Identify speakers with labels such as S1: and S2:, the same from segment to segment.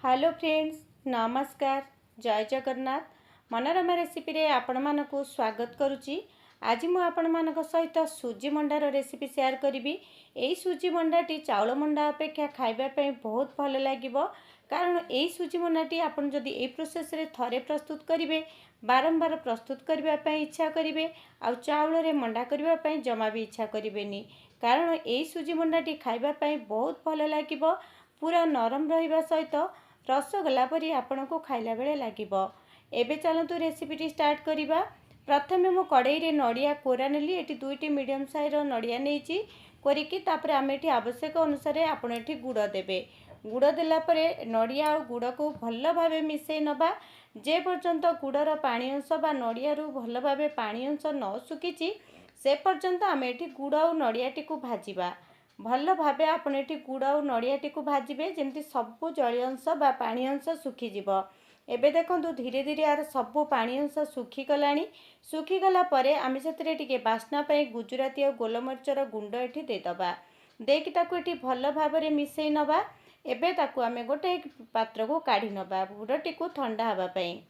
S1: Hello friends, नमस्कार। जय Jagannath. Manorama recipe रे आपण मानकु स्वागत करुच्ची। आज मु आपण मानक सहित सुजी मंडार रेसिपी शेयर करी। एई सुजी मंडाटी चाउल मंडा अपेक्षा खाइबा पे बहुत भल लागिबो। कारण एई सुजी मंडाटी आपण जदि एई प्रोसेस रे थरे प्रस्तुत करिवे, बारंबार प्रस्तुत करबा पे इच्छा करिवे, आ चाउल रे मंडा करबा पे जमा भी इच्छा करिवेनी। कारण एई सुजी मंडाटी खाइबा पे बहुत भल लागिबो। पूरा नरम रहिबा सहित रसगोला परी आपन को खाइला बेले लागिबो। एबे चलतु रेसिपीटी स्टार्ट करिबा। प्रथमे मु कड़ाई रे नड़िया कोरा नेली। एटी दुईटी मीडियम साइज नड़िया नेइची कोरिकी तापर आमे एटी आवश्यक अनुसार आपण एटी गुड़ देबे। गुड़ देला परे नड़िया और गुड़ को भल भाबे मिसई नबा। जे पर्यंत गुड़र पानी अंश बा नड़िया रु भल भाबे पानी अंश न सुकीची से पर्यंत आमे एटी गुड़ और नड़ियाटी को भाजिबा। भल भाबे आपण एटी गुड़ और नड़ियाटी को भाजिबे जेमती सबु जली अंश बा पानी अंश सुखी जिवो। एबे देखंतु धीरे धीरे यार सबु पानी अंश सुखी गलानी। सुखी गला परे आमे सेतरे टिके बास्ना पई गुजराती और गोलमरिचर गुंड एठी देदबा। देकी ताकू एठी भल भाबरे मिसई नबा। एबे ताकू आमे गोटे पात्र को काढी नबा गुड़टी को ठंडा हबा पई।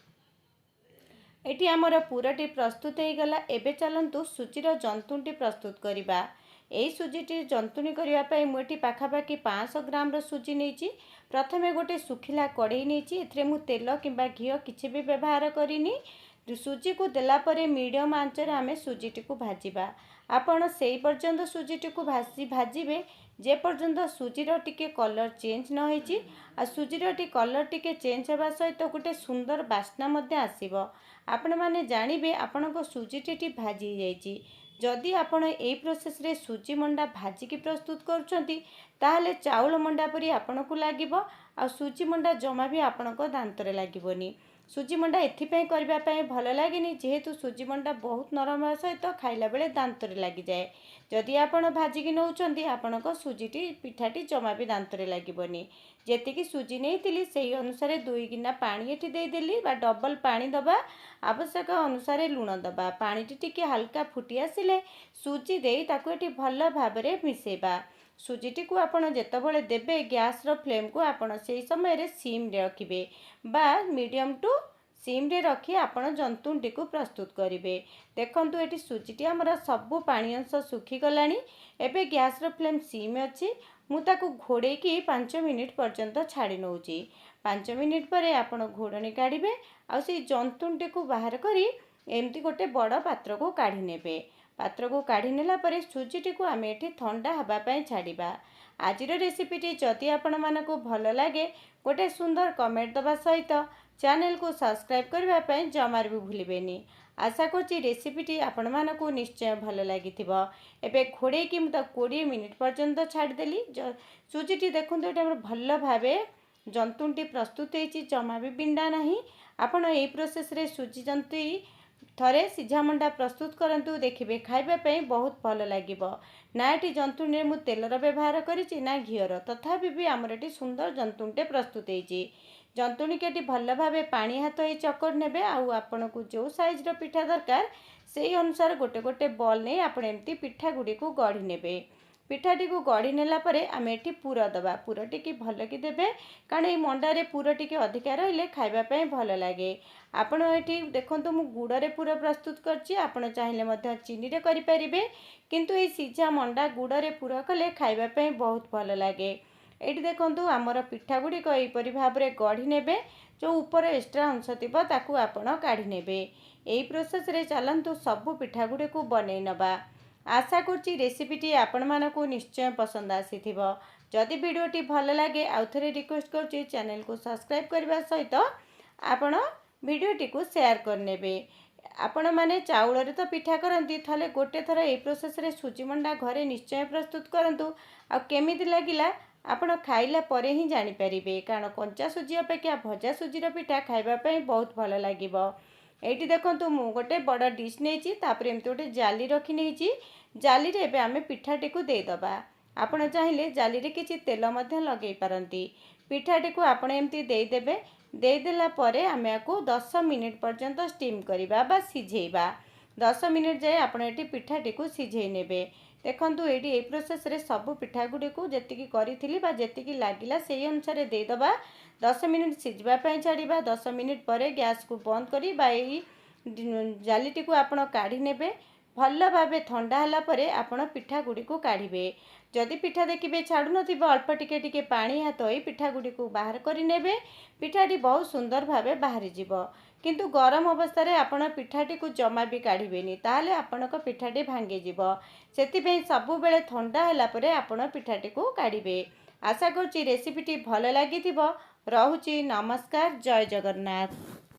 S1: एटी हमर पूराटी प्रस्तुत हो गला। एबे चलंतु सुजीर जंतुटी प्रस्तुत करिबा। एई सुजीटी जंतुनी करिया पई मुठी पाखापाखी 500 ग्राम रो सुजी नेची। प्रथमे गोटे सुखिला कढ़ई नेची। एथरे मु तेल किंबा घिओ किछि भी व्यवहार करिनी। सुजी को देला परे मीडियम आंचरे आमे सुजीटी को भाजिबा। आपण सेई पर्यंत सुजीटी को भाजिबे जे पर्यंत सुजीर टिके कलर चेंज न होईची। आ सुजीर टी कलर टिके चेंज हेबा सहित गोटे सुंदर बास्ना मध्य आसीबो। आपण माने जानिबे आपनको सुजीटी भाजी जाईची। जदि आपण एई प्रोसेस रे सुजी मंडा भाजिकी प्रस्तुत करुछंती ताहले चाउल मंडा परी आपनको लागिबो। आ सुजी मंडा जमा भी आपनको दांतरे लागिबोनी। सुजी मंडा एथिपई करबा पई भल लागेनी जेहेतु सुजी मंडा बहुत नरम सहित खाइला बेले दांतरे लागि जाए। जदि आपण भाजिकी नउछंती आपनको सुजीटी पिठाटी जमा भी दांतरे लागिबोनी। जेतिकी सुजी नेइतिली सेही अनुसार 2 गिना पानी एठी देई देली बा डबल पानी दबा। आवश्यक अनुसार लूण दबा। पानीटी टिके हल्का फुटी आसिले सुजी देई ताकू एठी भल भाबरे मिसेबा। सुजीटी को आपण जेतबेले देबे गैस रो फ्लेम को आपण सेही समय रे सिम रे रखिबे बा मीडियम टू सिम रे रखी आपण जंतुटी को प्रस्तुत करिवे। देखंतु एठी सुजीटी हमर सबु पानी अंश सुखी गलानी। एबे गैस रो फ्लेम सिम अछि। मु ताकू घोड़े की 5 मिनिट पर्यंत छाड़ी नउची। 5 मिनिट परे आपण घोड़नी काढिबे आ से जंतुटी को बाहर करी एमती गोटे बड़ पात्र को काढी नेबे। पात्र को काढी नेला परे सुजीटी को आमे एठी ठंडा हबा पई छाड़िबा। आजिर रेसिपीटी जदि आपण मानकु भल लागे गोटे सुंदर कमेंट दबा सहित चैनल को सब्सक्राइब करबा पई जमार भी भूलिबेनी। आशा करछि रेसिपीटी आपण मानकु निश्चय भल लागिथिबो। एबे घोड़े की मु 20 मिनिट पर्यंत छाड़ी देली। सुजीटी देखंतु एटा भल भाबे जंतुटी प्रस्तुत होईची जमा भी बिंडा नाही। आपण एई प्रोसेस रे सुजी जंतु थरे सिझा मंडा प्रस्तुत करंतु देखिबे खाइबा पई बहुत भल लागिबो। ना एटी जंतुने मु तेलर व्यवहार करिछि ना घिओर तथापि भी हमर एटी सुंदर जंतुटे प्रस्तुत होईची। जंतुनी केटी भल भाबे पानी हाथ ही चकर नेबे। आउ आपनको जो साइज रो पिठा दरकार सेही अनुसार गोटे गोटे बॉल नै आपण एमती पिठा गुडी को गढ़ी नेबे। पिठाटी को गढ़ी नेला परे आमे एठी पुर दबा। पुरटी की भल की देबे कारण ए मंडा रे पुरटी की अधिका रहिले खाइबा पई भल लागे। आपण एठी देखंतु मु गुड़ रे पुर प्रस्तुत करछि। आपण चाहिले मध्य चीनी रे करि परिबे किंतु ए सिझा मंडा गुड़ रे पुर कले खाइबा पई बहुत भल लागे। एठी देखंतु हमर पिठा गुडी को एई परि भाबरे गढ़ी नेबे। जो ऊपर एक्स्ट्रा अंश थिबो ताकू आपण काढी नेबे। एई प्रोसेस रे चलंतु सबु पिठा गुडी को बनै नबा। आशा करछि रेसिपीटी आपण मानकु निश्चय पसंद आसीथिबो। जदि वीडियोटी भल लागे आउ थरे रिक्वेस्ट करछि चैनल को सब्सक्राइब करबा सहित आपण वीडियोटी को शेयर करनेबे। आपण माने चाउल रे तो पिठा करंती थले गोटे थर ए प्रोसेस रे सुजी मंडा घरे निश्चय प्रस्तुत करंतु। आ केमिति लागिला आपण खाइला परे ही जानि परिबे। कारण कंचा सुजी अपेक्षा भजा सुजीर पिठा खाइबा पई बहुत भल लागिबो। एठी देखंतु मु गोटे बड़ डिश नेची तापर एमती गोटे जाली रखी नेची। जाली रे एबे आमे पिठाटी को दे दबा। आपण चाहिले जाली रे किछि तेल मध्य लगेई पारंती। पिठाटी को आपण एमती देई देबे। देई देला परे आमे आकु 10 मिनिट पर्यंत स्टीम करिबा बा सिझेइबा। 10 मिनिट जाए आपण एठी पिठाटी को सिझेई नेबे। देखंतु एटी ए प्रोसेस रे सब पिठा गुडी को जेतिकी करिथिली बा जेतिकी लागिला सेही अनुसार देदबा 10 मिनिट सिझबा पई छाड़ीबा 10 मिनिट परे गैस को बंद करी बा एई जालीटी को आपण काढी नेबे भल भाबे ठंडा हला परे आपण पिठा गुडी को काढिबे जदि पिठा देखिबे छाडु नथिबो अल्प टिके टिके पानी हाथ होई पिठा गुडी को बाहर करि नेबे पिठाटी बहुत सुंदर भाबे बाहरी जिवो किंतु गरम अवस्था रे आपण पिठाटी को जमा भी काढिबेनी ताले आपणक पिठाटी भांगी जिवो सेति सबु बेले ठंडा हला परे आपण पिठाटी को काढिबे। आशा करछि रेसिपीटी भल लागिथिबो। रहुछि नमस्कार। जय जगन्नाथ।